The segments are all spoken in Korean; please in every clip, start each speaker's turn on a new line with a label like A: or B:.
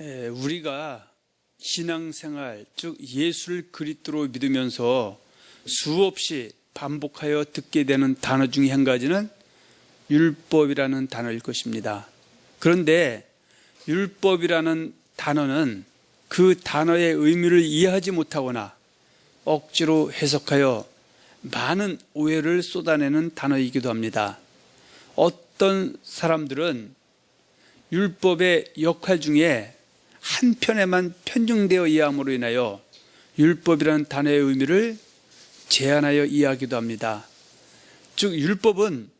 A: 우리가 신앙생활, 즉 예수를 그리스도로 믿으면서 수없이 반복하여 듣게 되는 단어 중에 한 가지는 율법이라는 단어일 것입니다. 그런데 율법이라는 단어는 그 단어의 의미를 이해하지 못하거나 억지로 해석하여 많은 오해를 쏟아내는 단어이기도 합니다. 어떤 사람들은 율법의 역할 중에 한편에만 편중되어 이해함으로 인하여 율법이라는 단어의 의미를 제한하여 이해하기도 합니다. 즉 율법은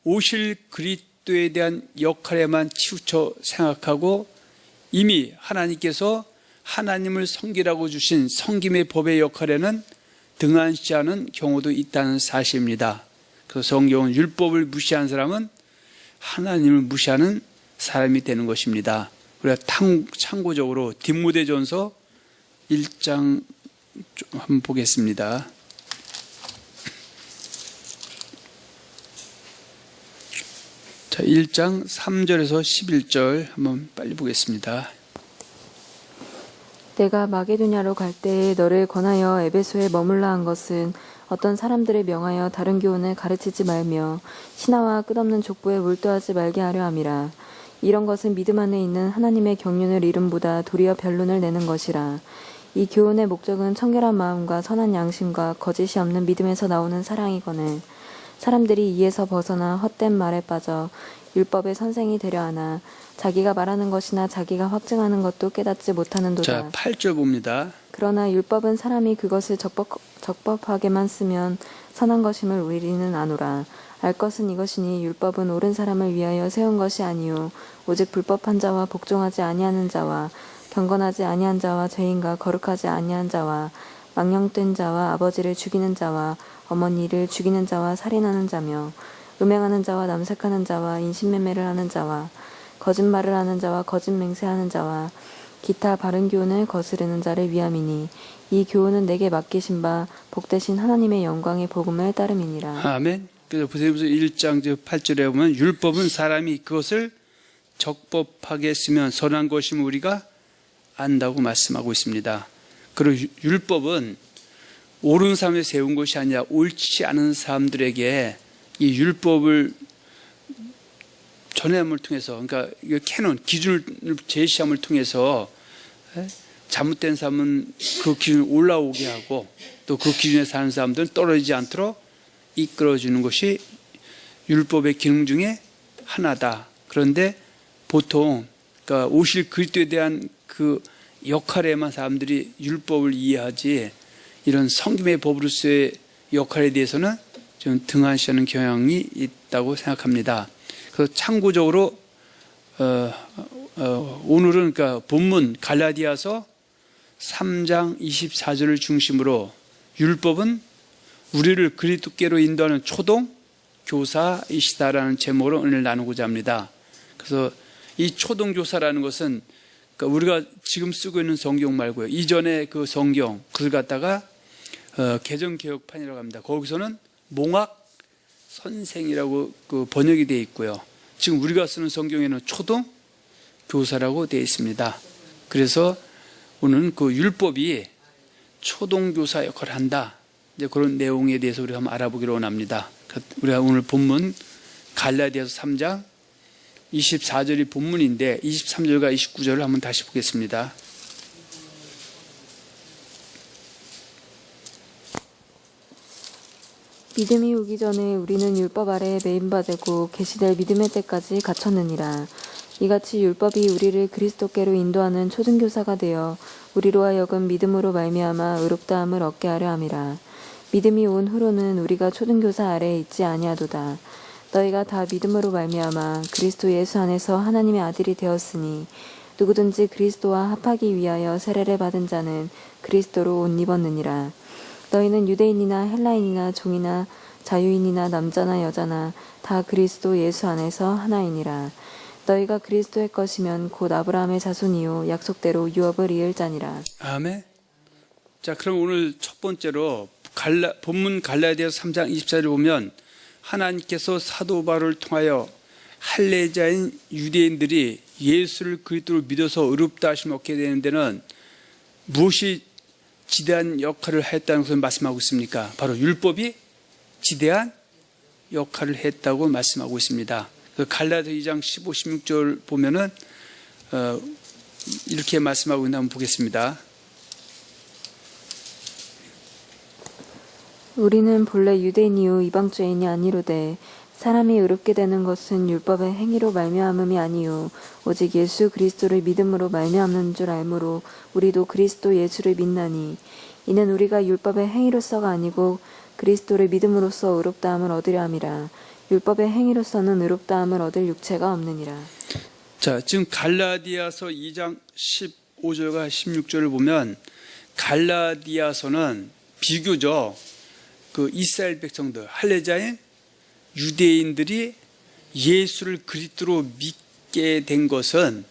A: 오실 그리스도에 대한 역할에만 치우쳐 생각하고 이미 하나님께서 하나님을 섬기라고 주신 섬김의 법의 역할에는 등한시 하는 경우도 있다는 사실입니다. 그래서 성경은 율법을 무시한 사람은 하나님을 무시하는 사람이 되는 것입니다. 우리가 참고적으로 디모데전서 1장 한번 보겠습니다. 자, 1장 3절에서 11절 한번 빨리 보겠습니다.
B: 내가 마게도냐로 갈 때에 너를 권하여 에베소에 머물라 한 것은 어떤 사람들을 명하여 다른 교훈을 가르치지 말며 신하와 끝없는 족보에 몰두하지 말게 하려 함이라. 이런 것은 믿음 안에 있는 하나님의 경륜을 이름보다 도리어 변론을 내는 것이라. 이 교훈의 목적은 청결한 마음과 선한 양심과 거짓이 없는 믿음에서 나오는 사랑이거늘 사람들이 이에서 벗어나 헛된 말에 빠져 율법의 선생이 되려 하나 자기가 말하는 것이나 자기가 확증하는 것도 깨닫지 못하는도다.
A: 자, 8절 봅니다.
B: 그러나 율법은 사람이 그것을 적법하게만 쓰면 선한 것임을 우리는 아노라. 알 것은 이것이니 율법은 옳은 사람을 위하여 세운 것이 아니요 오직 불법한 자와 복종하지 아니하는 자와 경건하지 아니한 자와 죄인과 거룩하지 아니한 자와 망령된 자와 아버지를 죽이는 자와 어머니를 죽이는 자와 살인하는 자며 음행하는 자와 남색하는 자와 인신매매를 하는 자와 거짓말을 하는 자와 거짓 맹세하는 자와 기타 바른 교훈을 거스르는 자를 위함이니 이 교훈은 내게 맡기신 바 복되신 하나님의 영광의 복음을 따름이니라.
A: 아멘. 그래서 보세요. 1장 8절에 보면 율법은 사람이 그것을 적법하게 쓰면 선한 것임을 우리가 안다고 말씀하고 있습니다. 그리고 율법은 옳은 사람에 세운 것이 아니라 옳지 않은 사람들에게 이 율법을 전함을 통해서, 그러니까 캐논 기준을 제시함을 통해서 잘못된 사람은 그 기준을 올라오게 하고 또 그 기준에 사는 사람들은 떨어지지 않도록 이끌어주는 것이 율법의 기능 중에 하나다. 그런데 보통 그러니까 오실 그리스도에 대한 그 역할에만 사람들이 율법을 이해하지 이런 성김의 법으로서의 역할에 대해서는 좀 등한시하는 경향이 있다고 생각합니다. 그래서 참고적으로 오늘은 그러니까 본문 갈라디아서 3장 24절을 중심으로 율법은 우리를 그리스도께로 인도하는 초동 교사이시다라는 제목으로 오늘 나누고자 합니다. 그래서 이 초동 교사라는 것은 그러니까 우리가 지금 쓰고 있는 성경 말고요. 이전에 그 성경 그걸 갖다가 개정개혁판이라고 합니다. 거기서는 몽학 선생이라고 그 번역이 되어 있고요. 지금 우리가 쓰는 성경에는 초등 교사라고 되어 있습니다. 그래서 오늘은 그 율법이 초등 교사 역할을 한다. 이제 그런 내용에 대해서 우리가 한번 알아보기로 원합니다. 우리가 오늘 본문 갈라디아서 3장 24절이 본문인데 23절과 29절을 한번 다시 보겠습니다.
B: 믿음이 오기 전에 우리는 율법 아래에 매인받고 계시될 믿음의 때까지 갇혔느니라. 이같이 율법이 우리를 그리스도께로 인도하는 초등교사가 되어 우리로 하여금 믿음으로 말미암아 의롭다함을 얻게 하려 함이라. 믿음이 온 후로는 우리가 초등교사 아래에 있지 아니하도다. 너희가 다 믿음으로 말미암아 그리스도 예수 안에서 하나님의 아들이 되었으니 누구든지 그리스도와 합하기 위하여 세례를 받은 자는 그리스도로 옷 입었느니라. 너희는 유대인이나 헬라인이나 종이나 자유인이나 남자나 여자나 다 그리스도 예수 안에서 하나이니라. 너희가 그리스도의 것이면 곧 아브라함의 자손이요 약속대로 유업을 이을 자니라.
A: 아멘. 자, 그럼 오늘 첫 번째로 본문 갈라디아서 3장 24절을 보면 하나님께서 사도 바울을 통하여 할례자인 유대인들이 예수를 그리스도로 믿어서 의롭다 하심을 얻게 되는 데는 무엇이 지대한 역할을 했다는 것을 말씀하고 있습니까? 바로 율법이 지대한 역할을 했다고 말씀하고 있습니다. 그 갈라디아 2장 15, 16절 보면은 이렇게 말씀하고 있는 한번 보겠습니다.
B: 우리는 본래 유대인이요 이방주인이 아니로되 사람이 의롭게 되는 것은 율법의 행위로 말미암음이 아니요 오직 예수 그리스도를 믿음으로 말미암는 줄 알므로 우리도 그리스도 예수를 믿나니 이는 우리가 율법의 행위로서가 아니고 그리스도를 믿음으로써 의롭다함을 얻으려 함이라. 율법의 행위로서는 의롭다함을 얻을 육체가 없느니라.
A: 자, 지금 갈라디아서 2장 15절과 16절을 보면 갈라디아서는 비교적 그 이스라엘 백성들, 할례자인 유대인들이 예수를 그리스도로 믿게 된 것은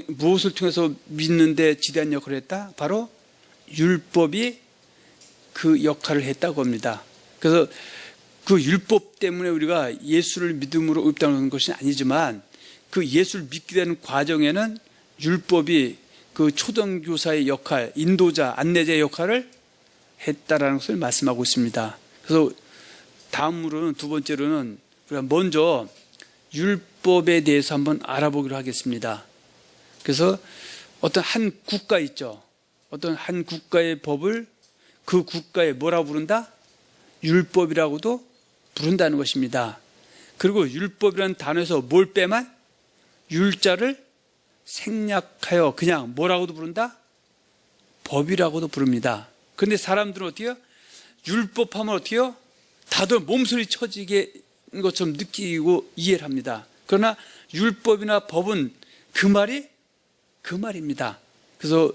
A: 무엇을 통해서 믿는데 지대한 역할을 했다? 바로 율법이 그 역할을 했다고 합니다. 그래서 그 율법 때문에 우리가 예수를 믿음으로 의롭다는 것이 아니지만 그 예수를 믿게 되는 과정에는 율법이 그 초등교사의 역할, 인도자, 안내자의 역할을 했다라는 것을 말씀하고 있습니다. 그래서 다음으로는 두 번째로는 우리가 먼저 율법에 대해서 한번 알아보기로 하겠습니다. 그래서 어떤 한 국가 있죠. 어떤 한 국가의 법을 그 국가에 뭐라고 부른다? 율법이라고도 부른다는 것입니다. 그리고 율법이라는 단어에서 뭘 빼만? 율자를 생략하여 그냥 뭐라고도 부른다? 법이라고도 부릅니다. 그런데 사람들은 어때요? 율법하면 어때요? 다들 몸소리 쳐지게 것처럼 느끼고 이해를 합니다. 그러나 율법이나 법은 그 말입니다. 그래서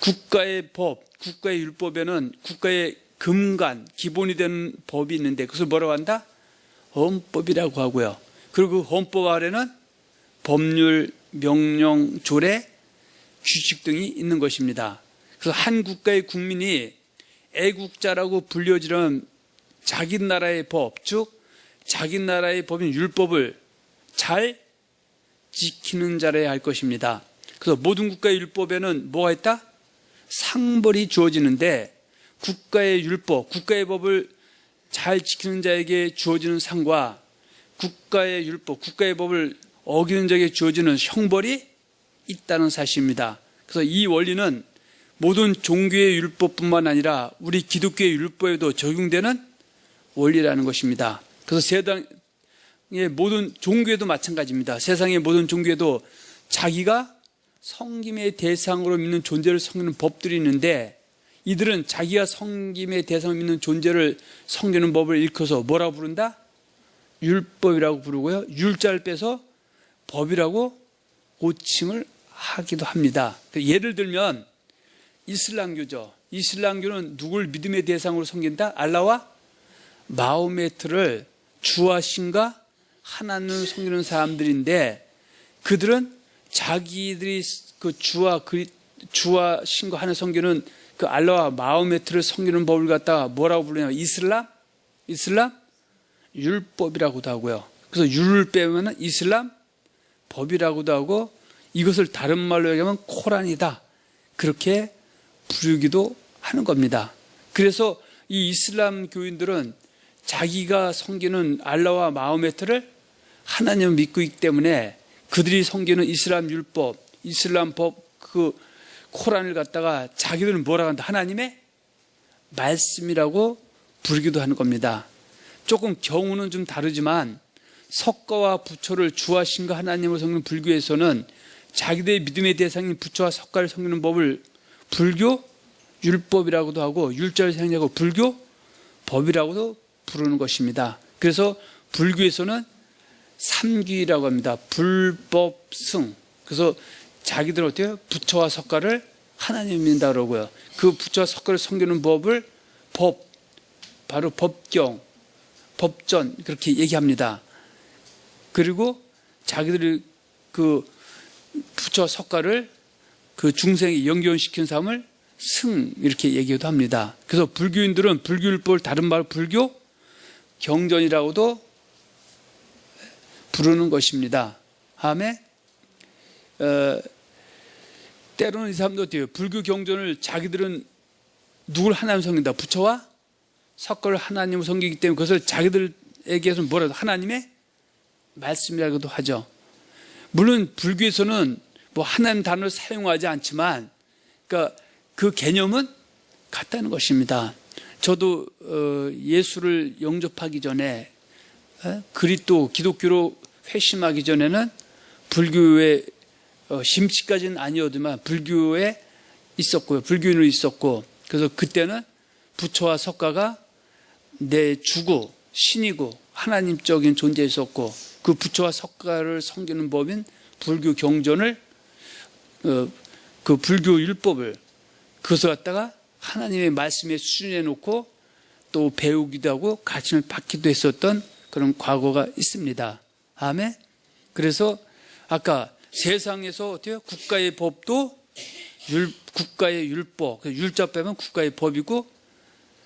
A: 국가의 법, 국가의 율법에는 국가의 근간, 기본이 되는 법이 있는데 그것을 뭐라고 한다? 헌법이라고 하고요. 그리고 그 헌법 아래는 법률, 명령, 조례, 규칙 등이 있는 것입니다. 그래서 한 국가의 국민이 애국자라고 불려지는 자기 나라의 법, 즉 자기 나라의 법인 율법을 잘 지키는 자라야 할 것입니다. 그래서 모든 국가의 율법에는 뭐가 있다? 상벌이 주어지는데 국가의 율법, 국가의 법을 잘 지키는 자에게 주어지는 상과 국가의 율법, 국가의 법을 어기는 자에게 주어지는 형벌이 있다는 사실입니다. 그래서 이 원리는 모든 종교의 율법뿐만 아니라 우리 기독교의 율법에도 적용되는 원리라는 것입니다. 그래서 세상의 모든 종교에도 마찬가지입니다. 세상의 모든 종교에도 자기가 섬김의 대상으로 믿는 존재를 섬기는 법들이 있는데 이들은 자기가 섬김의 대상으로 믿는 존재를 섬기는 법을 일컬어서 뭐라고 부른다? 율법이라고 부르고요. 율자를 빼서 법이라고 호칭을 하기도 합니다. 예를 들면 이슬람교죠. 이슬람교는 누굴 믿음의 대상으로 섬긴다? 알라와 마호메트를 주와 신과 하나님을 섬기는 사람들인데 그들은 자기들이 그 주와 신과 하나님 섬기는 그 알라와 마호메트를 섬기는 법을 갖다가 뭐라고 부르냐면 이슬람 율법이라고도 하고요. 그래서 율을 빼면 이슬람 법이라고도 하고 이것을 다른 말로 얘기하면 코란이다. 그렇게 부르기도 하는 겁니다. 그래서 이 이슬람 교인들은 자기가 섬기는 알라와 마호메트를 하나님을 믿고 있기 때문에 그들이 섬기는 이슬람 율법, 이슬람 법, 그 코란을 갖다가 자기들은 뭐라고 한다? 하나님의 말씀이라고 부르기도 하는 겁니다. 조금 경우는 좀 다르지만 석가와 부처를 주와 신과 하나님을 섬기는 불교에서는 자기들의 믿음의 대상인 부처와 석가를 섬기는 법을 불교 율법이라고도 하고 율자를 생략하고 불교 법이라고도 부르는 것입니다. 그래서 불교에서는 삼귀라고 합니다. 불법승. 그래서 자기들은 어때요? 부처와 석가를 하나님 믿는다 그러고요. 그 부처와 석가를 섬기는 법을 법, 바로 법경, 법전 그렇게 얘기합니다. 그리고 자기들이 그 부처와 석가를 그 중생에 연결시키는 사람을 승 이렇게 얘기도 합니다. 그래서 불교인들은 불교율법을 다른 말로 불교 경전이라고도 부르는 것입니다. 아멘. 때로는 이 사람도 어때요? 불교 경전을 자기들은 누굴 하나님 섬긴다? 부처와 석가를 하나님을 섬기기 때문에 그것을 자기들에게서는 뭐라도 하나님의 말씀이라고도 하죠. 물론 불교에서는 뭐 하나님 단어를 사용하지 않지만, 그러니까 그 개념은 같다는 것입니다. 저도 예수를 영접하기 전에 그리스도 기독교로 회심하기 전에는 불교에 심취까지는 아니었지만 불교에 있었고요. 불교인으로 있었고, 그래서 그때는 부처와 석가가 내 주고 신이고 하나님적인 존재였었고, 그 부처와 석가를 섬기는 법인 불교 경전을 그 불교 율법을 그것을 갖다가 하나님의 말씀에 수준해 놓고 또 배우기도 하고 가르침을 받기도 했었던 그런 과거가 있습니다. 아멘. 그래서 아까 세상에서 어때요? 국가의 법도 국가의 율법, 율자 빼면 국가의 법이고,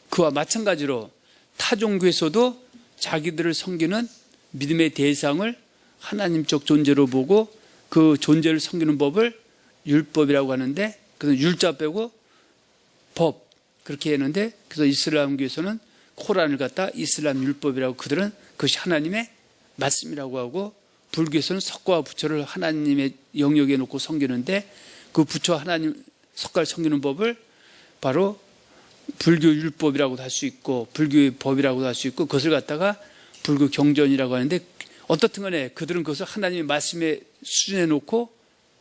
A: 그와 마찬가지로 타 종교에서도 자기들을 섬기는 믿음의 대상을 하나님적 존재로 보고 그 존재를 섬기는 법을 율법이라고 하는데, 그래서 율자 빼고 법 그렇게 했는데, 그래서 이슬람교에서는 코란을 갖다 이슬람 율법이라고, 그들은 그것이 하나님의 말씀이라고 하고, 불교에서는 석가와 부처를 하나님의 영역에 놓고 섬기는데, 그 부처와 하나님 석가를 섬기는 법을 바로 불교 율법이라고도 할 수 있고 불교의 법이라고도 할 수 있고, 그것을 갖다가 불교 경전이라고 하는데, 어떻든 간에 그들은 그것을 하나님의 말씀에 수준해 놓고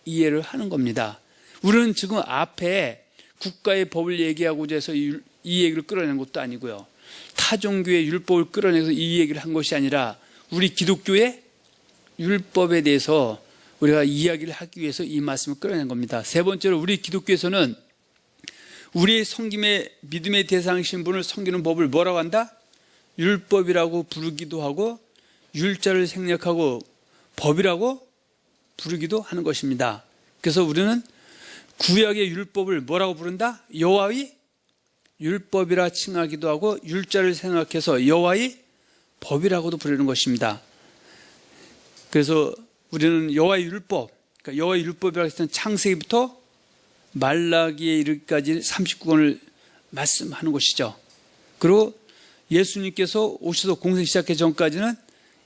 A: 이해를 하는 겁니다. 우리는 지금 앞에 국가의 법을 얘기하고자 해서 이 얘기를 끌어낸 것도 아니고요, 타 종교의 율법을 끌어내서 이 얘기를 한 것이 아니라 우리 기독교의 율법에 대해서 우리가 이야기를 하기 위해서 이 말씀을 끌어낸 겁니다. 세 번째로, 우리 기독교에서는 우리의 섬김의 믿음의 대상이신 분을 섬기는 법을 뭐라고 한다? 율법이라고 부르기도 하고 율자를 생략하고 법이라고 부르기도 하는 것입니다. 그래서 우리는 구약의 율법을 뭐라고 부른다? 여호와의 율법이라 칭하기도 하고 율자를 생각해서 여호와의 법이라고도 부르는 것입니다. 그래서 우리는 여호와의 율법, 그러니까 여호와의 율법이라고 했을 때는 창세기부터 말라기에 이르기까지 39권을 말씀하는 것이죠. 그리고 예수님께서 오셔서 공생 시작하기 전까지는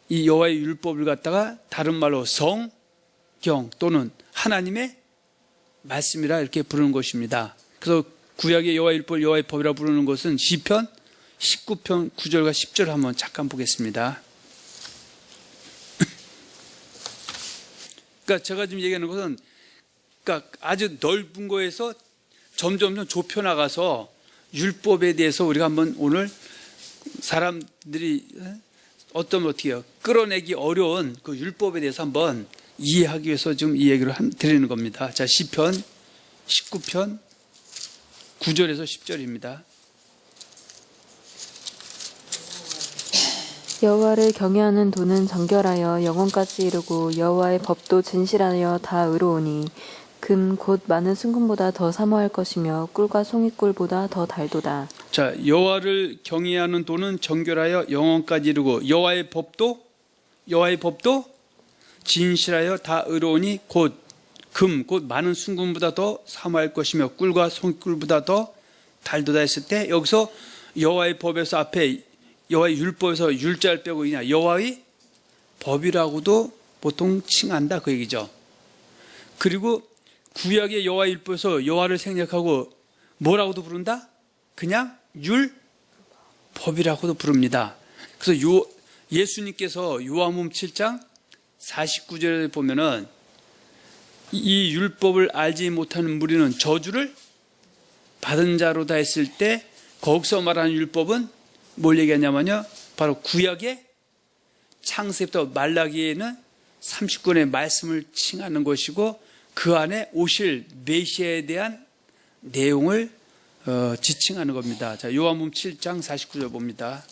A: 이 여호와의 율법을 갖다가 다른 말로 성경 또는 하나님의 말씀이라 이렇게 부르는 것입니다. 그래서 구약의 여호와의 율법을 여호와의 법이라 부르는 것은 시편 19편 9절과 10절 한번 잠깐 보겠습니다. 그러니까 제가 지금 얘기하는 것은, 그러니까 아주 넓은 거에서 점점 좁혀 나가서 율법에 대해서 우리가 한번 오늘 사람들이 어떻게 해요? 끌어내기 어려운 그 율법에 대해서 한번 이해하기 위해서 지금 이 얘기를 드리는 겁니다. 자, 시편 19편 9절에서 10절입니다.
B: 여호와를 경외하는 도는 정결하여 영원까지 이르고 여호와의 법도 진실하여 다 의로우니 금 곧 많은 순금보다 더 사모할 것이며 꿀과 송이꿀보다 더 달도다.
A: 자, 여호와를 경외하는 도는 정결하여 영원까지 이르고 여호와의 법도 진실하여 다 의로우니 곧 금 곧 많은 순금보다 더 사모할 것이며 꿀과 송이꿀보다 더 달도다 했을 때, 여기서 여호와의 법에서 앞에 여호와의 율법에서 율자를 빼고 그냥 여호와의 법이라고도 보통 칭한다 그 얘기죠. 그리고 구약의 여호와의 율법에서 여호와를 생략하고 뭐라고도 부른다? 그냥 율법이라고도 부릅니다. 그래서 예수님께서 요한복음 7장 49절에 보면은 이 율법을 알지 못하는 무리는 저주를 받은 자로다 했을 때, 거기서 말하는 율법은 뭘 얘기하냐면요, 바로 구약의 창세부터 말라기에는 30권의 말씀을 칭하는 것이고 그 안에 오실 메시아에 대한 내용을 지칭하는 겁니다. 자, 요한복음 7장 49절 봅니다.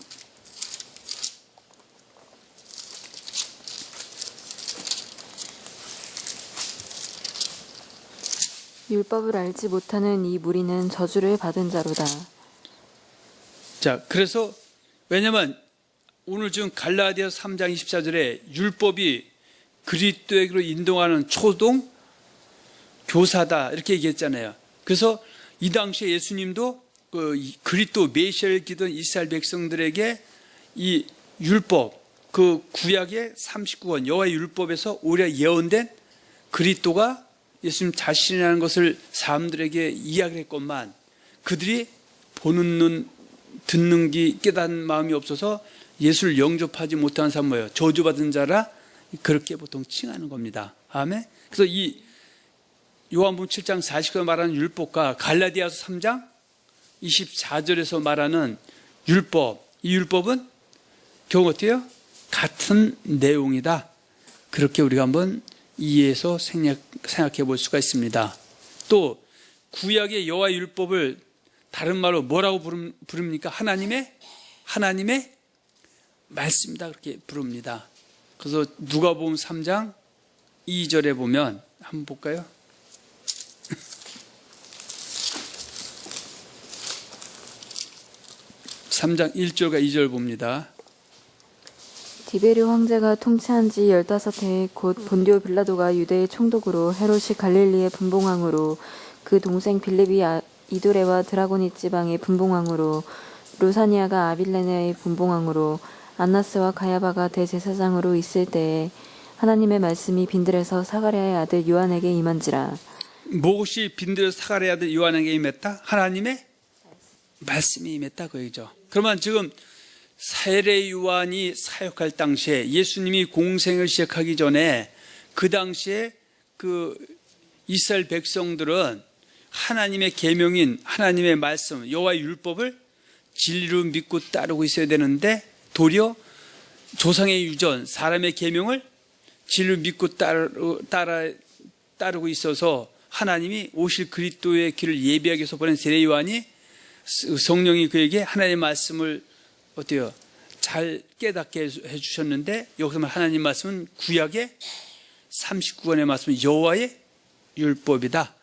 B: 율법을 알지 못하는 이 무리는 저주를 받은 자로다.
A: 자, 그래서 왜냐면 오늘 지금 갈라디아서 3장 24절에 율법이 그리스도에게로 인도하는 초동 교사다 이렇게 얘기했잖아요. 그래서 이 당시에 예수님도 그리스도 메시아를 기던 이스라엘 백성들에게 이 율법, 그 구약의 39권 여호와의 율법에서 오래 예언된 그리스도가 예수님 자신이라는 것을 사람들에게 이야기를 했건만 그들이 보는 눈, 듣는 귀, 깨닫는 마음이 없어서 예수를 영접하지 못하는 사람 뭐예요? 저주받은 자라 그렇게 보통 칭하는 겁니다. 아멘. 그래서 이 요한복음 7장 40절에 말하는 율법과 갈라디아서 3장 24절에서 말하는 율법, 이 율법은 결국 어때요? 같은 내용이다. 그렇게 우리가 한번 이해해서 생각해 볼 수가 있습니다. 또 구약의 여호와의 율법을 다른 말로 뭐라고 부릅니까? 하나님의 말씀이다 그렇게 부릅니다. 그래서 누가복음 3장 2절에 보면 한번 볼까요? (3장 1절과 2절) 봅니다.
B: 디베르 황제가 통치한 지 15해 곧 본디오 빌라도가 유대의 총독으로 헤롯이 갈릴리의 분봉왕으로 그 동생 빌립이 이두레와 드라고니 지방의 분봉왕으로 루사니아가 아빌레네의 분봉왕으로 안나스와 가야바가 대제사장으로 있을 때에 하나님의 말씀이 빈들에서 사가랴의 아들 요한에게 임한지라.
A: 무엇이 빈들에서 사가랴의 아들 요한에게 임했다? 하나님의 말씀이 임했다 그 얘기죠. 그러면 지금 세례 요한이 사역할 당시에 예수님이 공생을 시작하기 전에 그 당시에 그 이스라엘 백성들은 하나님의 계명인 하나님의 말씀 여호와의 율법을 진리로 믿고 따르고 있어야 되는데 도리어 조상의 유전 사람의 계명을 진리로 믿고 따르고 있어서 하나님이 오실 그리스도의 길을 예비하기 위해서 보낸 세례 요한이 성령이 그에게 하나님의 말씀을 어때요? 잘 깨닫게 해주셨는데 여기서 하나님 말씀은 구약의 39권의 말씀 여호와의 율법이다.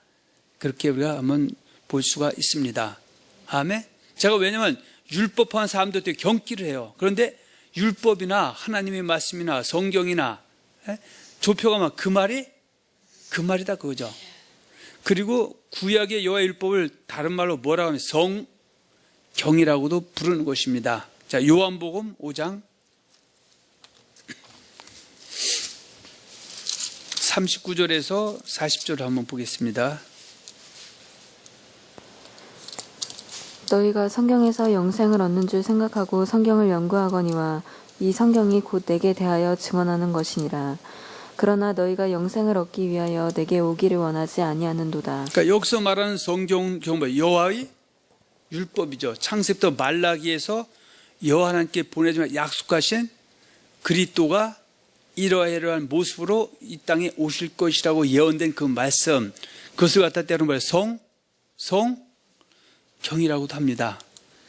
A: 그렇게 우리가 한번 볼 수가 있습니다. 아멘. 제가 왜냐하면 율법하는 사람들 되게 경기를 해요. 그런데 율법이나 하나님의 말씀이나 성경이나 좁혀가면 그 말이다 그거죠. 그리고 구약의 여호와의 율법을 다른 말로 뭐라고 하면 성경이라고도 부르는 것입니다. 자, 요한복음 5장 39절에서 40절 한번 보겠습니다.
B: 너희가 성경에서 영생을 얻는 줄 생각하고 성경을 연구하거니와 이 성경이 곧 내게 대하여 증언하는 것이니라. 그러나 너희가 영생을 얻기 위하여 내게 오기를 원하지 아니하는도다.
A: 그러니까 여기서 말하는 성경 경보 여호와의 율법이죠. 창세부터 말라기에서 여호와 하나님께 보내주면 약속하신 그리스도가 이러이러한 모습으로 이 땅에 오실 것이라고 예언된 그 말씀, 그것을 갖다 때로는 뭐예요? 성경이라고도 합니다.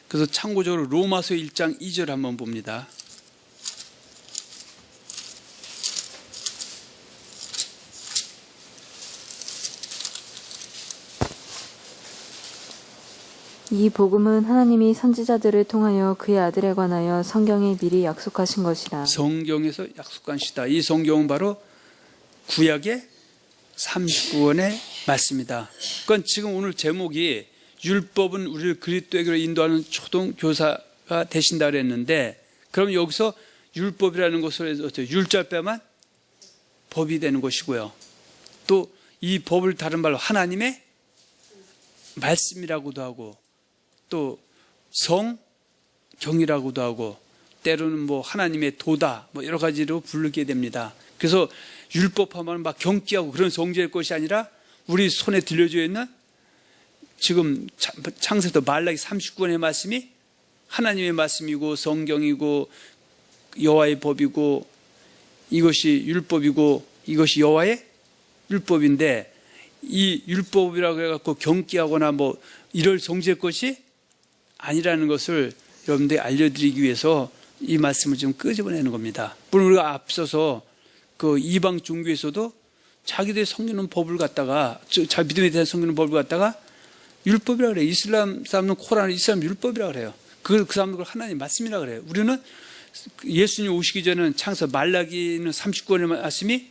A: 그래서 참고적으로 로마서 1장 2절 한번 봅니다.
B: 이 복음은 하나님이 선지자들을 통하여 그의 아들에 관하여 성경에 미리 약속하신 것이라.
A: 성경에서 약속한 시다. 이 성경은 바로 구약의 39권의 말씀이다. 그러니까 지금 오늘 제목이 율법은 우리를 그리스도에게로 인도하는 초동 교사가 되신다 그랬는데, 그럼 여기서 율법이라는 것을 어떻게 율자 빼면 법이 되는 것이고요. 또 이 법을 다른 말로 하나님의 말씀이라고도 하고 또 성경이라고도 하고 때로는 뭐 하나님의 도다 뭐 여러 가지로 부르게 됩니다. 그래서 율법하면 막 경기하고 그런 성질의 것이 아니라 우리 손에 들려져 있는 지금 창세부터 말라기 39권의 말씀이 하나님의 말씀이고 성경이고 여호와의 법이고 이것이 율법이고 이것이 여호와의 율법인데, 이 율법이라고 해갖고 경기하거나 뭐 이럴 성질의 것이 아니라는 것을 여러분들이 알려드리기 위해서 이 말씀을 좀 끄집어내는 겁니다. 물론 우리가 앞서서 그 이방 종교에서도 자기들의 섬기는 법을 갖다가, 자 믿음에 대한 섬기는 법을 갖다가 율법이라고 그래요. 이슬람 사람은 코란을 이슬람 율법이라고 그래요. 그 사람들 하나님 말씀이라고 그래요. 우리는 예수님 오시기 전에는 창세기 말라기는 39권의 말씀이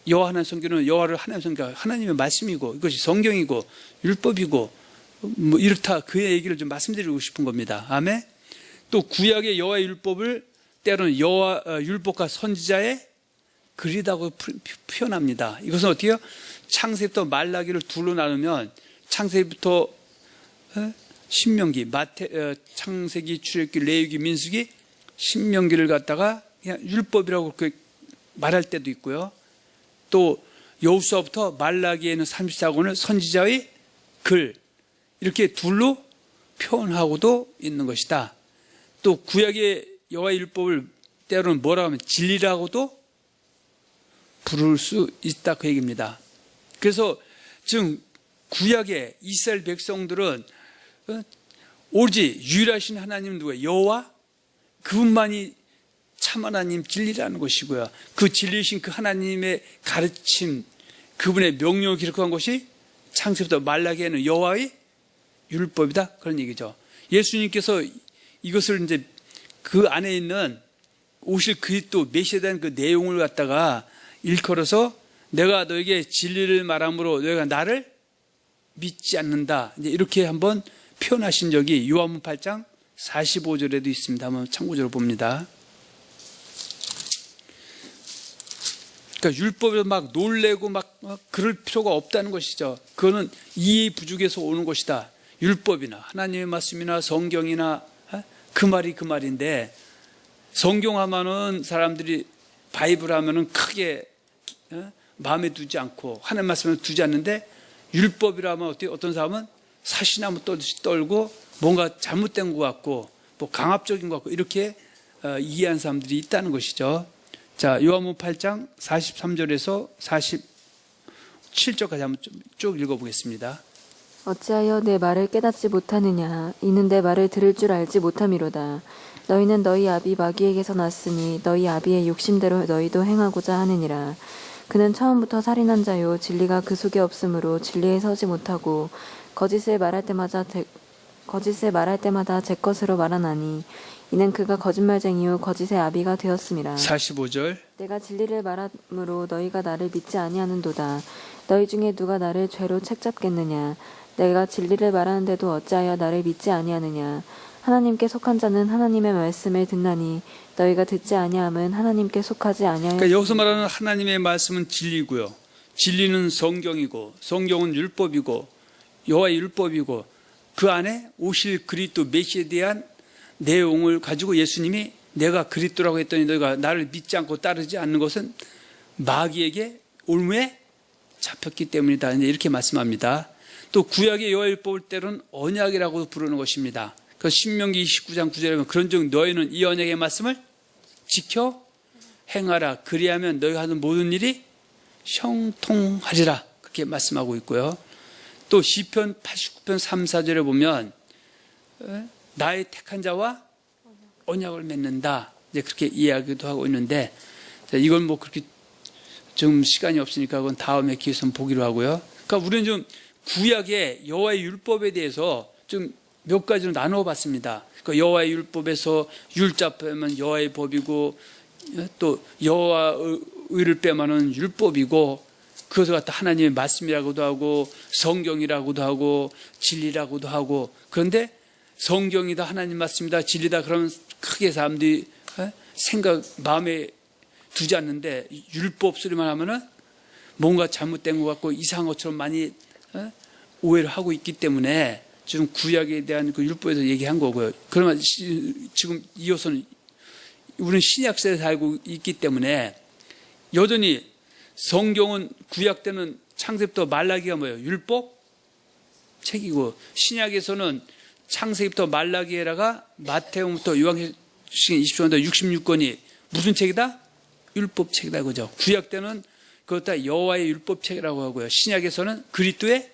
A: 여호와 하나님 성경은 여호와를 하나님 성경 하나님의 말씀이고 이것이 성경이고 율법이고 뭐 이렇다 그 얘기를 좀 말씀드리고 싶은 겁니다. 아멘. 또 구약의 여호와의 율법을 때로는 여호와 율법과 선지자의 글이라고 표현합니다. 이것은 어떻게 해요? 창세기부터 말라기를 둘로 나누면 창세기부터 신명기, 창세기, 출애굽기, 레위기, 민수기, 신명기를 갖다가 그냥 율법이라고 그렇게 말할 때도 있고요. 또 여호수아부터 말라기에는 34권을 선지자의 글 이렇게 둘로 표현하고도 있는 것이다. 또 구약의 여호와의 율법을 때로는 뭐라고 하면 진리라고도 부를 수 있다 그 얘기입니다. 그래서 지금 구약의 이스라엘 백성들은 오직 유일하신 하나님 누구예요? 여호와 그분만이 참 하나님 진리라는 것이고요. 그 진리이신 그 하나님의 가르침 그분의 명령을 기록한 것이 창세부터 말라기에는 여호와의 율법이다 그런 얘기죠. 예수님께서 이것을 이제 그 안에 있는 오실 그리스도 메시아에 대한 그 내용을 갖다가 일컬어서 내가 너에게 진리를 말함으로 너희가 나를 믿지 않는다. 이제 이렇게 한번 표현하신 적이 요한복음 8장 45절에도 있습니다. 한번 참고적으로 봅니다. 그러니까 율법에 막 놀래고 막 그럴 필요가 없다는 것이죠. 그거는 이해 부족에서 오는 것이다. 율법이나 하나님의 말씀이나 성경이나 그 말이 그 말인데 성경 하면은 사람들이 바이블 하면은 크게 마음에 두지 않고 하나님 말씀을 두지 않는데 율법이라면 어떻게 어떤 사람은 사시나무 떨듯이 떨고 뭔가 잘못된 것 같고 뭐 강압적인 것 같고 이렇게 이해한 사람들이 있다는 것이죠. 자, 요한복음 8장 43절에서 47절까지 한번 쭉 읽어보겠습니다.
B: 어찌하여 내 말을 깨닫지 못하느냐 이는 내 말을 들을 줄 알지 못함이로다. 너희는 너희 아비 마귀에게서 났으니 너희 아비의 욕심대로 너희도 행하고자 하느니라. 그는 처음부터 살인한 자요 진리가 그 속에 없으므로 진리에 서지 못하고 거짓을 말할 때마다 제 것으로 말하나니 이는 그가 거짓말쟁이요 거짓의 아비가 되었음이라.
A: 45절
B: 내가 진리를 말함으로 너희가 나를 믿지 아니하는도다. 너희 중에 누가 나를 죄로 책잡겠느냐. 내가 진리를 말하는데도 어찌하여 나를 믿지 아니하느냐. 하나님께 속한 자는 하나님의 말씀을 듣나니 너희가 듣지 아니함은 하나님께 속하지 아니하여.
A: 그러니까 여기서 말하는 하나님의 말씀은 진리고요. 진리는 성경이고 성경은 율법이고 여호와의 율법이고 그 안에 오실 그리스도 메시아에 대한 내용을 가지고 예수님이 내가 그리스도라고 했더니 너희가 나를 믿지 않고 따르지 않는 것은 마귀에게 올무에 잡혔기 때문이다. 이렇게 말씀합니다. 또 구약의 여호와의 율법을 때로는 언약이라고 부르는 것입니다. 그 신명기 29장 9절에 보면 그런즉 너희는 이 언약의 말씀을 지켜 행하라. 그리하면 너희가 하는 모든 일이 형통하리라. 그렇게 말씀하고 있고요. 또 시편 89편 3, 4절에 보면 나의 택한 자와 언약을 맺는다. 이제 그렇게 이야기도 하고 있는데 이건 뭐 그렇게 좀 시간이 없으니까 그건 다음에 기회에서 보기로 하고요. 그러니까 우리는 좀 구약의 여호와의 율법에 대해서 좀 몇 가지로 나누어 봤습니다. 그러니까 여호와의 율법에서 율자 빼면 여호와의 법이고 또 여호와의를 빼면은 율법이고 그것을 갖다 하나님의 말씀이라고도 하고 성경이라고도 하고 진리라고도 하고 그런데 성경이다 하나님 말씀이다 진리다 그러면 크게 사람들이 생각 마음에 두지 않는데 율법 소리만 하면은 뭔가 잘못된 것 같고 이상한 것처럼 많이 오해를 하고 있기 때문에 지금 구약에 대한 그 율법에서 얘기한 거고요. 그러면 지금 이어서는 우리는 신약 시대에 살고 있기 때문에 여전히 성경은 구약 때는 창세부터 말라기가 뭐예요? 율법 책이고 신약에서는 창세기부터 말라기에다가 마태복음부터 요한계시록 20장부터 66권이 무슨 책이다? 율법 책이다 그죠? 구약 때는 그것 다 여호와의 율법 책이라고 하고요. 신약에서는 그리스도의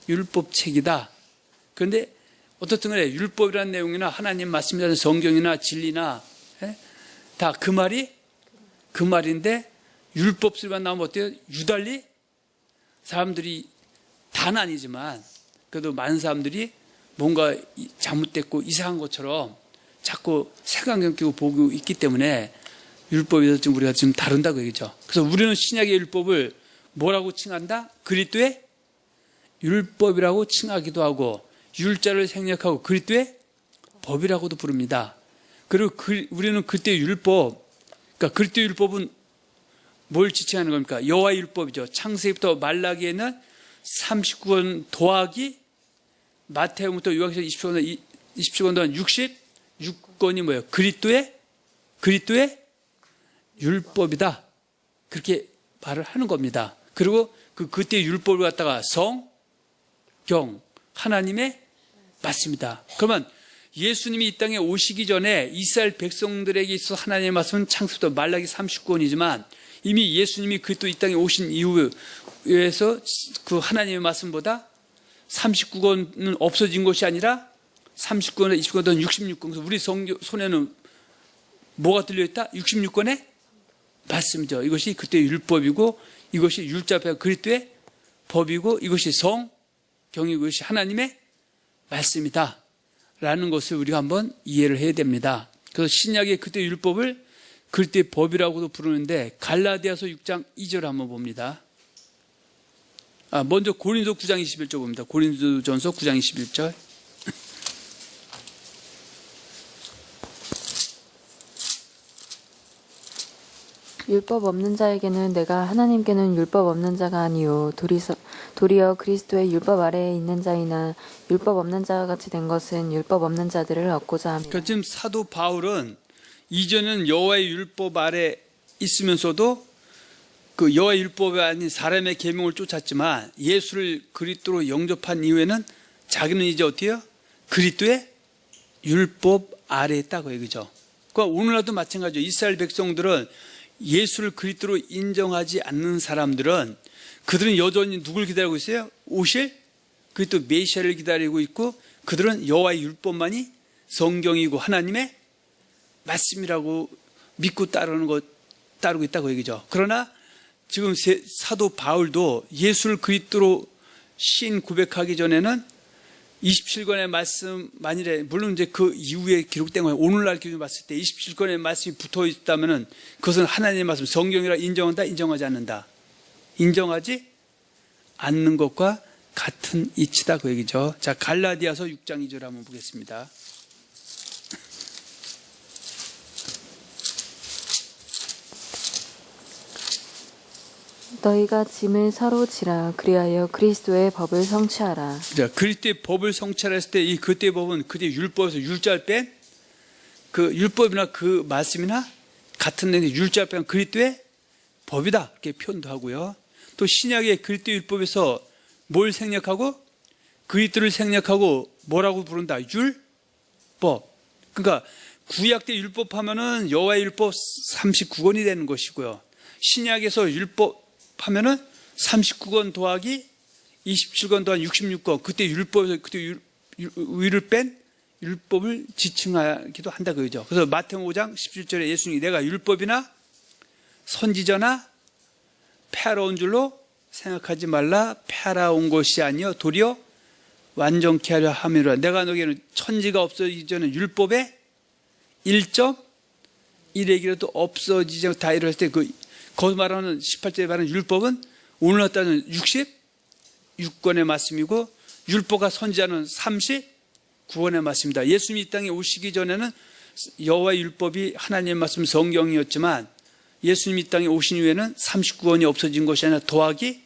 A: 율법 책이다. 그런데 어떻든 간에 율법이라는 내용이나 하나님 말씀이라는 성경이나 진리나 다 그 말이 그 말인데 율법 소리만 나오면 어때요? 유달리 사람들이 다는 아니지만 그래도 많은 사람들이 뭔가 잘못됐고 이상한 것처럼 자꾸 색안경 끼고 보고 있기 때문에 율법에서 좀 우리가 좀 다룬다고 얘기죠. 그래서 우리는 신약의 율법을 뭐라고 칭한다? 그리스도의 율법이라고 칭하기도 하고 율자를 생략하고 그리스도의 법이라고도 부릅니다. 그리고 우리는 그때 율법, 그러니까 그리스도의 율법은 뭘 지칭하는 겁니까? 여호와의 율법이죠. 창세기부터 말라기에는 39권 더하기 마태복음부터 요한계시록 27권 동안 66권이 뭐예요? 그리스도의 율법이다. 그렇게 말을 하는 겁니다. 그리고 그때 율법을 갖다가 성경, 하나님의 말씀이다. 그러면 예수님이 이 땅에 오시기 전에 이스라엘 백성들에게 있어서 하나님의 말씀은 창세부터 말라기 39권이지만 이미 예수님이 그리스도 이 땅에 오신 이후에서 그 하나님의 말씀보다 39권은 없어진 것이 아니라 39권에 20권은 66권. 그래서 우리 손에는 뭐가 들려있다? 66권의 말씀이죠. 이것이 그때의 율법이고 이것이 율자표 그리스도의 법이고 이것이 성경이고 이것이 하나님의 말씀이다 라는 것을 우리가 한번 이해를 해야 됩니다. 그래서 신약의 그때의 율법을 그리스도의 법이라고도 부르는데 갈라디아서 6장 2절 한번 봅니다. 먼저 고린도 9장 21절 봅니다. 고린도전서 9장 21절.
B: 율법 없는 자에게는 내가 하나님께는 율법 없는 자가 아니요 도리어 그리스도의 율법 아래에 있는 자이나 율법 없는 자와 같이 된 것은 율법 없는 자들을 얻고자 합니다.
A: 그러니까 지금 사도 바울은 이전은 여호와의 율법 아래 있으면서도 그 여호와의 율법이 아닌 사람의 계명을 쫓았지만 예수를 그리스도로 영접한 이후에는 자기는 이제 어때요? 그리스도의 율법 아래에 있다고 얘기죠. 그러니까 오늘날도 마찬가지죠. 이스라엘 백성들은 예수를 그리스도로 인정하지 않는 사람들은 그들은 여전히 누굴 기다리고 있어요? 오실 그리스도 메시아를 기다리고 있고 그들은 여호와의 율법만이 성경이고 하나님의 말씀이라고 믿고 따르고 있다고 얘기죠. 그러나 지금 사도 바울도 예수를 그리스도로 신 고백하기 전에는 27권의 말씀 만일에 물론 이제 그 이후에 기록된 거예요. 오늘날 기준으로 봤을 때 27권의 말씀이 붙어 있다면은 그것은 하나님의 말씀 성경이라 인정한다, 인정하지 않는다. 인정하지 않는 것과 같은 이치다 그 얘기죠. 자, 갈라디아서 6장 2절 한번 보겠습니다.
B: 너희가 짐을 서로 지라 그리하여 그리스도의 법을 성취하라.
A: 자, 그리스도의 법을 성취하라 했을 때 이 그때의 법은 그때 율법에서 율자를 뺀 그 율법이나 그 말씀이나 같은 내용의 율자를 뺀 그리스도의 법이다 이렇게 표현도 하고요. 또 신약의 그리스도의 율법에서 뭘 생략하고 그리스도를 생략하고 뭐라고 부른다? 율법. 그러니까 구약 때 율법 하면은 여호와의 율법 39권이 되는 것이고요. 신약에서 율법 하면은 39권 더하기 27권 더한 66권 그때 율법에서 그때 위를 뺀 율법을 지칭하기도 한다 그러죠. 그래서 마태복음 5장 17절에 예수님이 내가 율법이나 선지자나 폐하러 줄로 생각하지 말라. 폐하러 온 것이 아니요 도리어 완전케 하려 함이라. 내가 너에게는 천지가 없어지기 전에 율법의 1.1액이라도 없어지지 다 이랬을 때 거기 말하는 18절에 말하는 율법은 오늘날 따지면 66권의 말씀이고 율법과 선지자는 39권의 말씀입니다. 예수님이 이 땅에 오시기 전에는 여호와의 율법이 하나님의 말씀 성경이었지만 예수님이 이 땅에 오신 이후에는 39권이 없어진 것이 아니라 더하기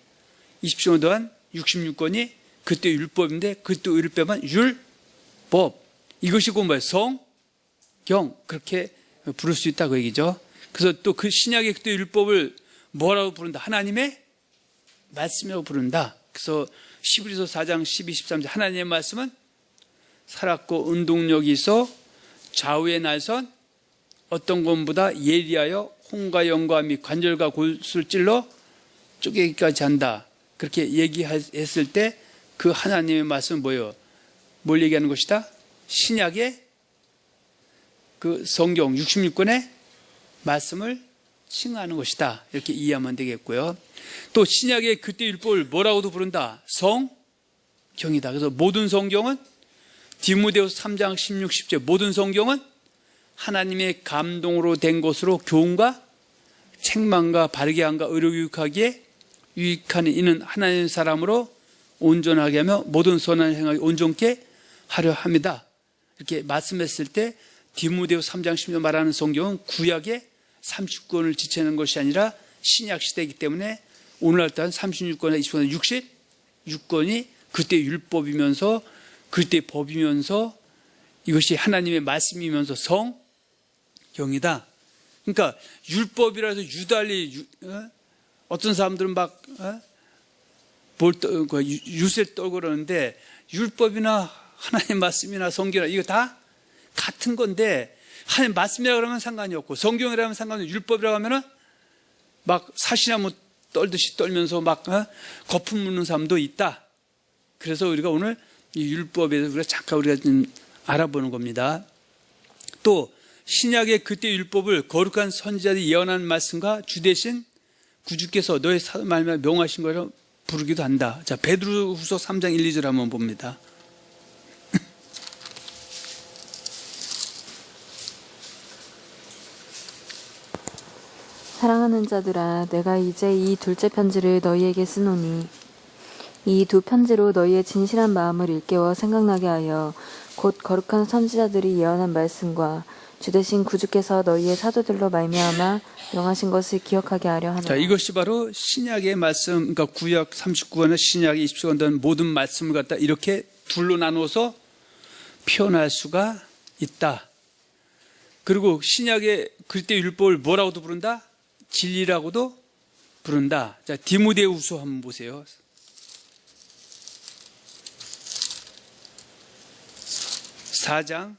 A: 20년 동안 66권이 그때 율법인데 그때 율법은 율법 이것이 곧 뭐예요? 성경 그렇게 부를 수 있다고 얘기죠. 그래서 또 그 신약의 그때 율법을 뭐라고 부른다? 하나님의 말씀이라고 부른다. 그래서 히브리서 4장 12, 13절 하나님의 말씀은 살았고 운동력이 있어 좌우의 날선 어떤 것보다 예리하여 홍과 영과 및 관절과 골수를 찔러 쪼개기까지 한다. 그렇게 얘기했을 때 그 하나님의 말씀은 뭐예요? 뭘 얘기하는 것이다? 신약의 그 성경 66권의 말씀을 칭하는 것이다. 이렇게 이해하면 되겠고요. 또 신약의 그때 율법을 뭐라고도 부른다? 성경이다. 그래서 모든 성경은 디모데후서 3장 16, 17 모든 성경은 하나님의 감동으로 된 것으로 교훈과 책망과 바르게 함과 의료교육하기에 유익한 이는 하나님의 사람으로 온전하게 하며 모든 선한 행하기 온전케 하려 합니다. 이렇게 말씀했을 때 디모데후 3장 10절 말하는 성경은 구약의 39권을 지체하는 것이 아니라 신약 시대이기 때문에 오늘날 따른 36권에 20권에 66권이 그때 율법이면서 그때 법이면서 이것이 하나님의 말씀이면서 성경이다. 그러니까 율법이라 해서 유달리 어떤 사람들은 막 유세를 떨고 그러는데 율법이나 하나님 말씀이나 성경이나 이거 다 같은 건데 하나님 말씀이라 그러면 상관이 없고 성경이라면 상관이 없고 율법이라고 하면은 막 사시나무 떨듯이 떨면서 막 거품 묻는 사람도 있다. 그래서 우리가 오늘 이 율법에 대해서 우리가 잠깐 우리가 좀 알아보는 겁니다. 또 신약의 그때 율법을 거룩한 선지자들이 예언한 말씀과 주 대신 구주께서 너의 사도 말미암아 명하신 거로 부르기도 한다. 자, 베드로후서 3장 1, 2절 한번 봅니다.
B: 사랑하는 자들아, 내가 이제 이 둘째 편지를 너희에게 쓰노니 이 두 편지로 너희의 진실한 마음을 일깨워 생각나게 하여 곧 거룩한 선지자들이 예언한 말씀과 주 대신 구주께서 너희의 사도들로 말미암아 명하신 것을 기억하게 하려 하노라.
A: 자, 이것이 바로 신약의 말씀, 그러니까 구약 39권에 신약의 20권 된 모든 말씀을 갖다 이렇게 둘로 나누어서 표현할 수가 있다. 그리고 신약의 그때 율법을 뭐라고도 부른다? 진리라고도 부른다. 자, 디모데후서 한번 보세요. 4장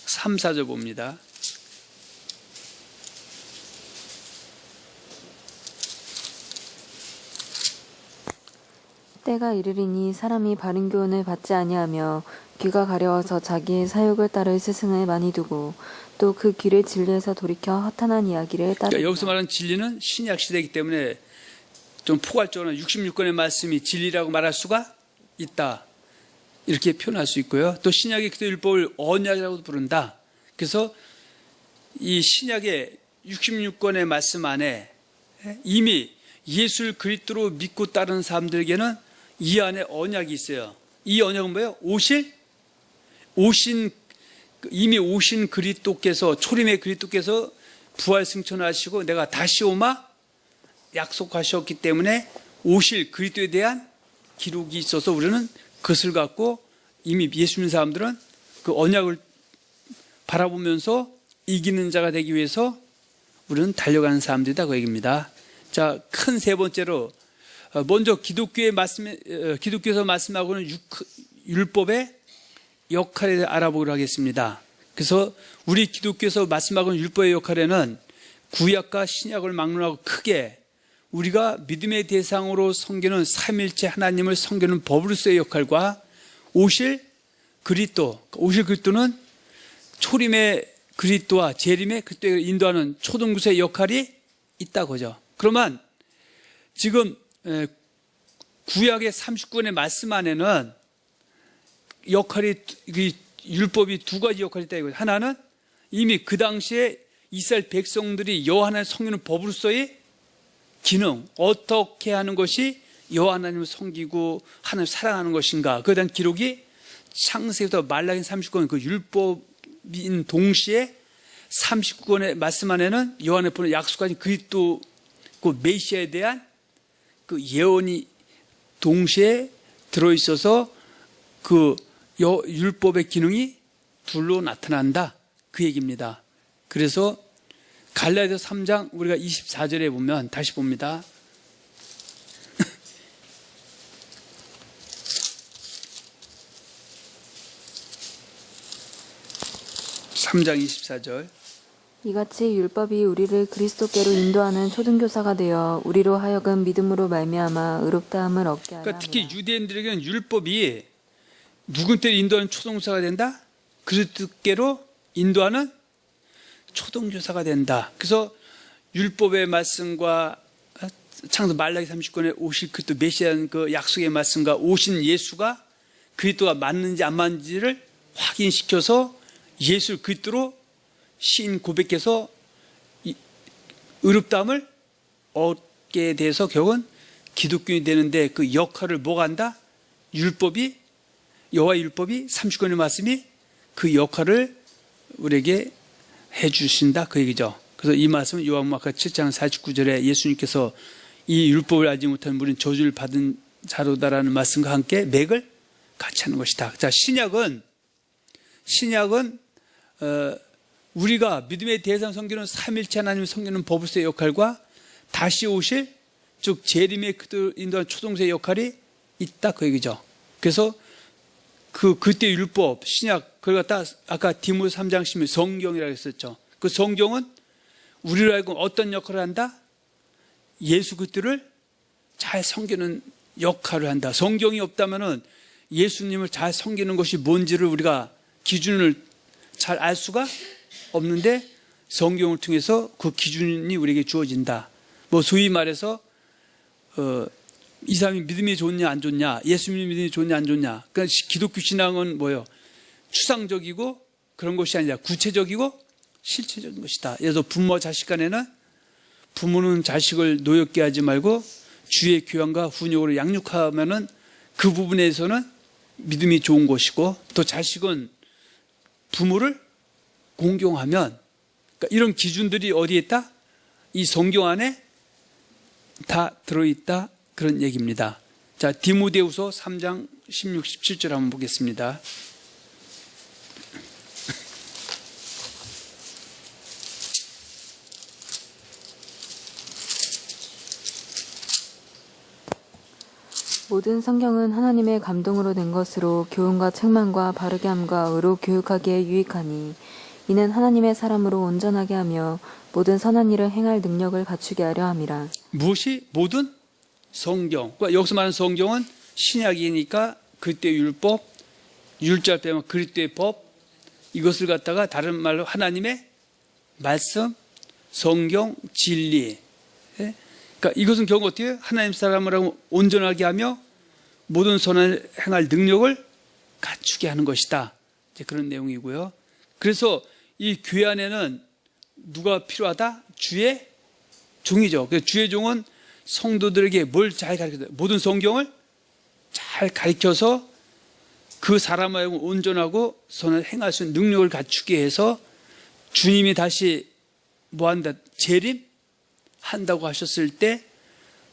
A: 3, 4절 봅니다.
B: 때가 이르리니 사람이 바른 교훈을 받지 아니하며 귀가 가려워서 자기의 사욕을 따를 스승을 많이 두고 또 그 귀를 진리에서 돌이켜 허탄한 이야기를 따르다.
A: 그러니까 여기서 말하는 진리는 신약 시대이기 때문에 좀 포괄적으로 66권의 말씀이 진리라고 말할 수가 있다. 이렇게 표현할 수 있고요. 또 신약의 그때 율법을 언약이라고 부른다. 그래서 이 신약의 66권의 말씀 안에 이미 예수를 그리스도로 믿고 따르는 사람들에게는 이 안에 언약이 있어요. 이 언약은 뭐예요? 이미 오신 그리스도께서, 초림의 그리스도께서 부활 승천하시고 내가 다시 오마 약속하셨기 때문에 오실 그리스도에 대한 기록이 있어서 우리는 그것을 갖고 이미 예수 믿는 사람들은 그 언약을 바라보면서 이기는 자가 되기 위해서 우리는 달려가는 사람들이다 그 얘기입니다. 자, 큰 세 번째로 먼저 기독교에서 말씀하고는 율법의 역할에 대해 알아보기로 하겠습니다. 그래서 우리 기독교에서 말씀하고는 율법의 역할에는 구약과 신약을 막론하고 크게 우리가 믿음의 대상으로 섬기는 삼일체 하나님을 섬기는 법으로서의 역할과 오실 그리스도는 초림의 그리스도와 재림의 그리스도를 인도하는 초등교사의 역할이 있다고죠. 그러면 지금 구약의 39권의 말씀 안에는 율법이 두 가지 역할이 있다 이거죠. 하나는 이미 그 당시에 이스라엘 백성들이 여호와 하나님을 섬기는 법으로서의 기능, 어떻게 하는 것이 여호와 하나님을 섬기고 하나님을 사랑하는 것인가, 그에 대한 기록이 창세기부터 말라기 39권 그 율법인 동시에 39권의 말씀 안에는 여호와 하나님 보는 약속하신 그리스도 그 메시아에 대한 그 예언이 동시에 들어있어서 그 율법의 기능이 둘로 나타난다 그 얘기입니다. 그래서 갈라디아서 3장 우리가 24절에 보면 다시 봅니다. 3장 24절.
B: 이같이 율법이 우리를 그리스도께로 인도하는 초등교사가 되어 우리로 하여금 믿음으로 말미암아 의롭다함을 얻게 하라.
A: 그러니까 특히 유대인들에게는 율법이 누군가를 인도하는 초등교사가 된다? 그리스도께로 인도하는 초등교사가 된다. 그래서 율법의 말씀과 창세기 말라기 30권에 오실 그리스도 메시아는 그 약속의 말씀과 오신 예수가 그리스도가 맞는지 안 맞는지를 확인시켜서 예수 그리스도로 신 고백해서 의롭다함을 얻게 돼서 결국은 기독교인이 되는데 그 역할을 뭐가 한다? 율법이, 여호와 율법이 30권의 말씀이 그 역할을 우리에게 해 주신다 그 얘기죠. 그래서 이 말씀은 요한복음 7장 49절에 예수님께서 이 율법을 알지 못한 우리는 저주를 받은 자로다라는 말씀과 함께 맥을 같이 하는 것이다. 자, 신약은 우리가 믿음의 대상 섬기는 삼일체 하나님을 섬기는 법으로서의 역할과 다시 오실 즉 재림의 그들 인도한 초동세의 역할이 있다 그 얘기죠. 그래서 그때 율법 신약 그걸 갖다 아까 디모데 3장 10절 성경이라고 했었죠. 그 성경은 우리로 하여금 어떤 역할을 한다? 예수 그리스도를 잘 섬기는 역할을 한다. 성경이 없다면은 예수님을 잘 섬기는 것이 뭔지를 우리가 기준을 잘 알 수가 없는데 성경을 통해서 그 기준이 우리에게 주어진다. 뭐 소위 말해서 이 사람이 믿음이 좋냐 안 좋냐, 예수님 믿음이 좋냐 안 좋냐. 그러니까 기독교 신앙은 뭐예요? 추상적이고 그런 것이 아니라 구체적이고 실체적인 것이다. 예를 들어 부모 자식 간에는 부모는 자식을 노엽게 하지 말고 주의 교양과 훈육으로 양육하면은 그 부분에서는 믿음이 좋은 것이고, 또 자식은 부모를 공경하면, 그러니까 이런 기준들이 어디에 있다? 이 성경 안에 다 들어있다 그런 얘기입니다. 자, 디모데후서 3장 16, 17절 한번 보겠습니다.
B: 모든 성경은 하나님의 감동으로 된 것으로 교훈과 책망과 바르게 함과 의로 교육하기에 유익하니 이는 하나님의 사람으로 온전하게 하며 모든 선한 일을 행할 능력을 갖추게 하려 함이라.
A: 무엇이? 모든 성경. 그러니까 여기서 말하는 성경은 신약이니까 그리스도의 율법, 율자를 빼면 그리스도의 법, 이것을 갖다가 다른 말로 하나님의 말씀, 성경, 진리. 그러니까 이것은 결국 어떻게 해요? 하나님 사람을 하고 온전하게 하며 모든 선을 행할 능력을 갖추게 하는 것이다. 이제 그런 내용이고요. 그래서 이 교회 안에는 누가 필요하다? 주의 종이죠. 그래서 주의 종은 성도들에게 뭘 잘 가르쳐줘요? 모든 성경을 잘 가르쳐서 그 사람을 온전하고 선을 행할 수 있는 능력을 갖추게 해서 주님이 다시 뭐 한다? 재림? 한다고 하셨을 때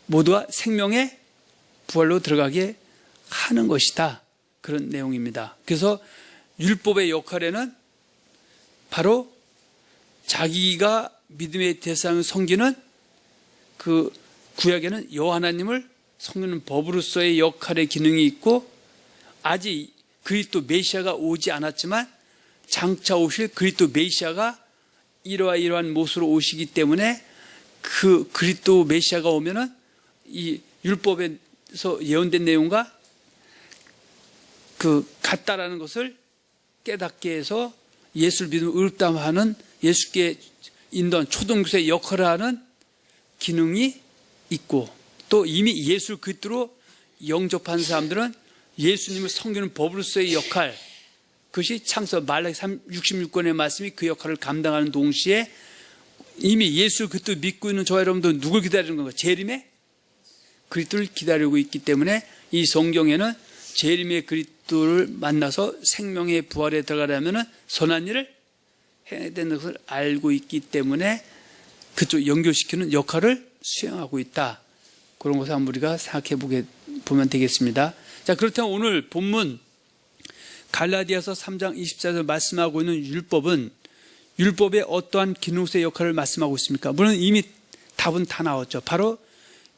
A: 모두가 생명의 부활로 들어가게 하는 것이다. 그런 내용입니다. 그래서 율법의 역할에는 바로 자기가 믿음의 대상을 섬기는 그 구약에는 여호와 하나님을 섬기는 법으로서의 역할의 기능이 있고, 아직 그리스도 메시아가 오지 않았지만 장차 오실 그리스도 메시아가 이러한 모습으로 오시기 때문에 그 그리스도 메시아가 오면은 이 율법에서 예언된 내용과 그 같다라는 것을 깨닫게 해서 예수를 믿으면 의롭다하는 예수께 인도한 초등교사의 역할을 하는 기능이 있고, 또 이미 예수 그리스도로 영접한 사람들은 예수님을 섬기는 법으로서의 역할, 그것이 창세기 말라기 66권의 말씀이 그 역할을 감당하는 동시에 이미 예수 그리스도 믿고 있는 저와 여러분도 누굴 기다리는 건가? 재림의 그리스도를 기다리고 있기 때문에 이 성경에는 재림의 그리스도를 만나서 생명의 부활에 들어가려면 선한 일을 해야 되는 것을 알고 있기 때문에 그쪽 연결시키는 역할을 수행하고 있다. 그런 것을 한번 우리가 생각해 보면 되겠습니다. 자, 그렇다면 오늘 본문 갈라디아서 3장 24절 말씀하고 있는 율법은 율법의 어떠한 기능의 역할을 말씀하고 있습니까? 물론 이미 답은 다 나왔죠. 바로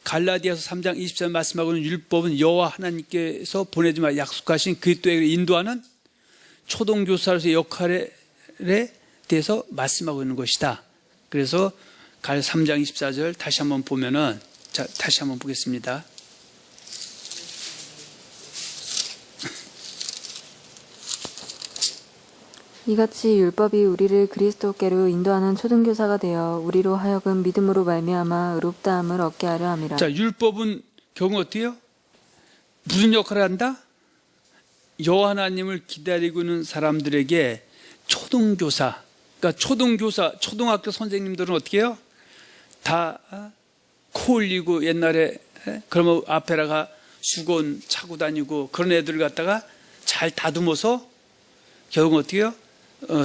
A: 갈라디아서 3장 24절 말씀하고 있는 율법은 여호와 하나님께서 보내주마 약속하신 그리스도에게 인도하는 초동교사로서의 역할에 대해서 말씀하고 있는 것이다. 그래서 갈 3장 24절 다시 한번 보면은, 자, 다시 한번 보겠습니다.
B: 이같이 율법이 우리를 그리스도께로 인도하는 초등교사가 되어 우리로 하여금 믿음으로 말미암아 의롭다함을 얻게 하려 함이라.
A: 자, 율법은 결국 어떻게 해요? 무슨 역할을 한다? 여호와 하나님을 기다리고 있는 사람들에게 초등교사, 그러니까 초등학교 선생님들은 어떻게 해요? 다 코 올리고 옛날에 그러면 앞에다가 수건 차고 다니고 그런 애들을 갖다가 잘 다듬어서 결국 어떻게 해요?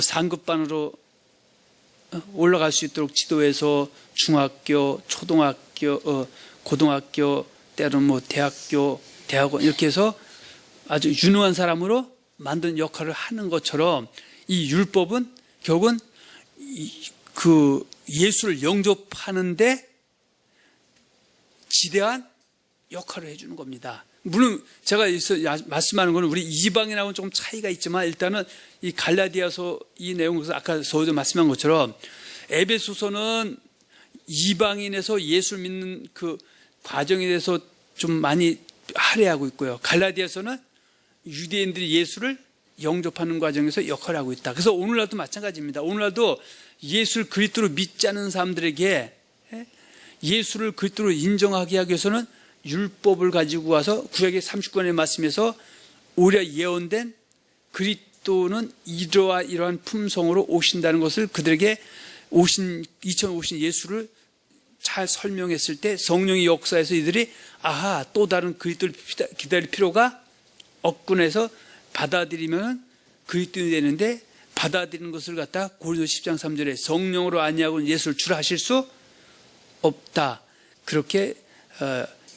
A: 상급반으로 올라갈 수 있도록 지도해서 중학교, 초등학교, 고등학교, 때로는 뭐 대학교, 대학원 이렇게 해서 아주 유능한 사람으로 만든 역할을 하는 것처럼 이 율법은 결국은 그 예수를 영접하는데 지대한 역할을 해주는 겁니다. 물론 제가 말씀하는 것은 우리 이방인하고는 조금 차이가 있지만 일단은 이 갈라디아서 이 내용에서 아까 서도 말씀한 것처럼 에베소서는 이방인에서 예수를 믿는 그 과정에 대해서 좀 많이 할애하고 있고요. 갈라디아서는 유대인들이 예수를 영접하는 과정에서 역할을 하고 있다. 그래서 오늘날도 마찬가지입니다. 오늘날도 예수를 그리스도로 믿지 않는 사람들에게 예수를 그리스도로 인정하게 하기 위해서는 율법을 가지고 와서 구약의 39권의 말씀에서 오래 예언된 그리스도는 이러한 품성으로 오신다는 것을 그들에게 2050 예수를 잘 설명했을 때 성령의 역사에서 이들이 아하 또 다른 그리스도를 기다릴 필요가 없군 해서 받아들이면 그리스도인이 되는데 받아들이는 것을 갖다 고린도 10장 3절에 성령으로 아니하고는 예수를 주라 하실 수 없다. 그렇게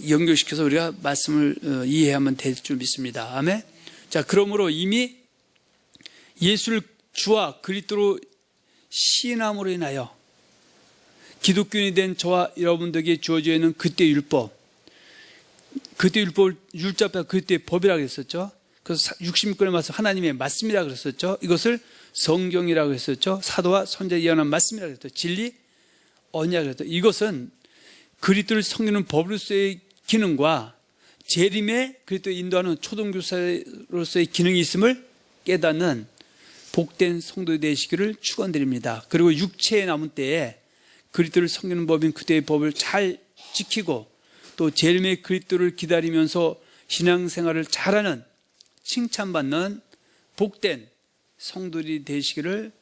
A: 연결시켜서 우리가 말씀을 이해하면 될 줄 믿습니다. 아멘. 자, 그러므로 이미 예수를 주와 그리스도로 시인함으로 인하여 기독교인이 된 저와 여러분들에게 주어져 있는 그때 율법을 율자가 그때의 법이라고 했었죠. 그래서 66권의 말씀 하나님의 말씀이라고 그랬었죠. 이것을 성경이라고 했었죠. 사도와 선지자 예언한 말씀이라고 했죠. 진리 언약이라고 했죠. 이것은 그리스도를 섬기는 법으로서의 기능과 재림에 그리스도를 인도하는 초등교사로서의 기능이 있음을 깨닫는 복된 성도 되시기를 축원드립니다. 그리고 육체에 남은 때에 그리스도를 섬기는 법인 그때의 법을 잘 지키고 또 재림의 그리스도를 기다리면서 신앙생활을 잘하는 칭찬받는 복된 성도들이 되시기를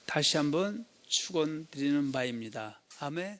A: 다시 한번 축원드리는 바입니다. 아멘.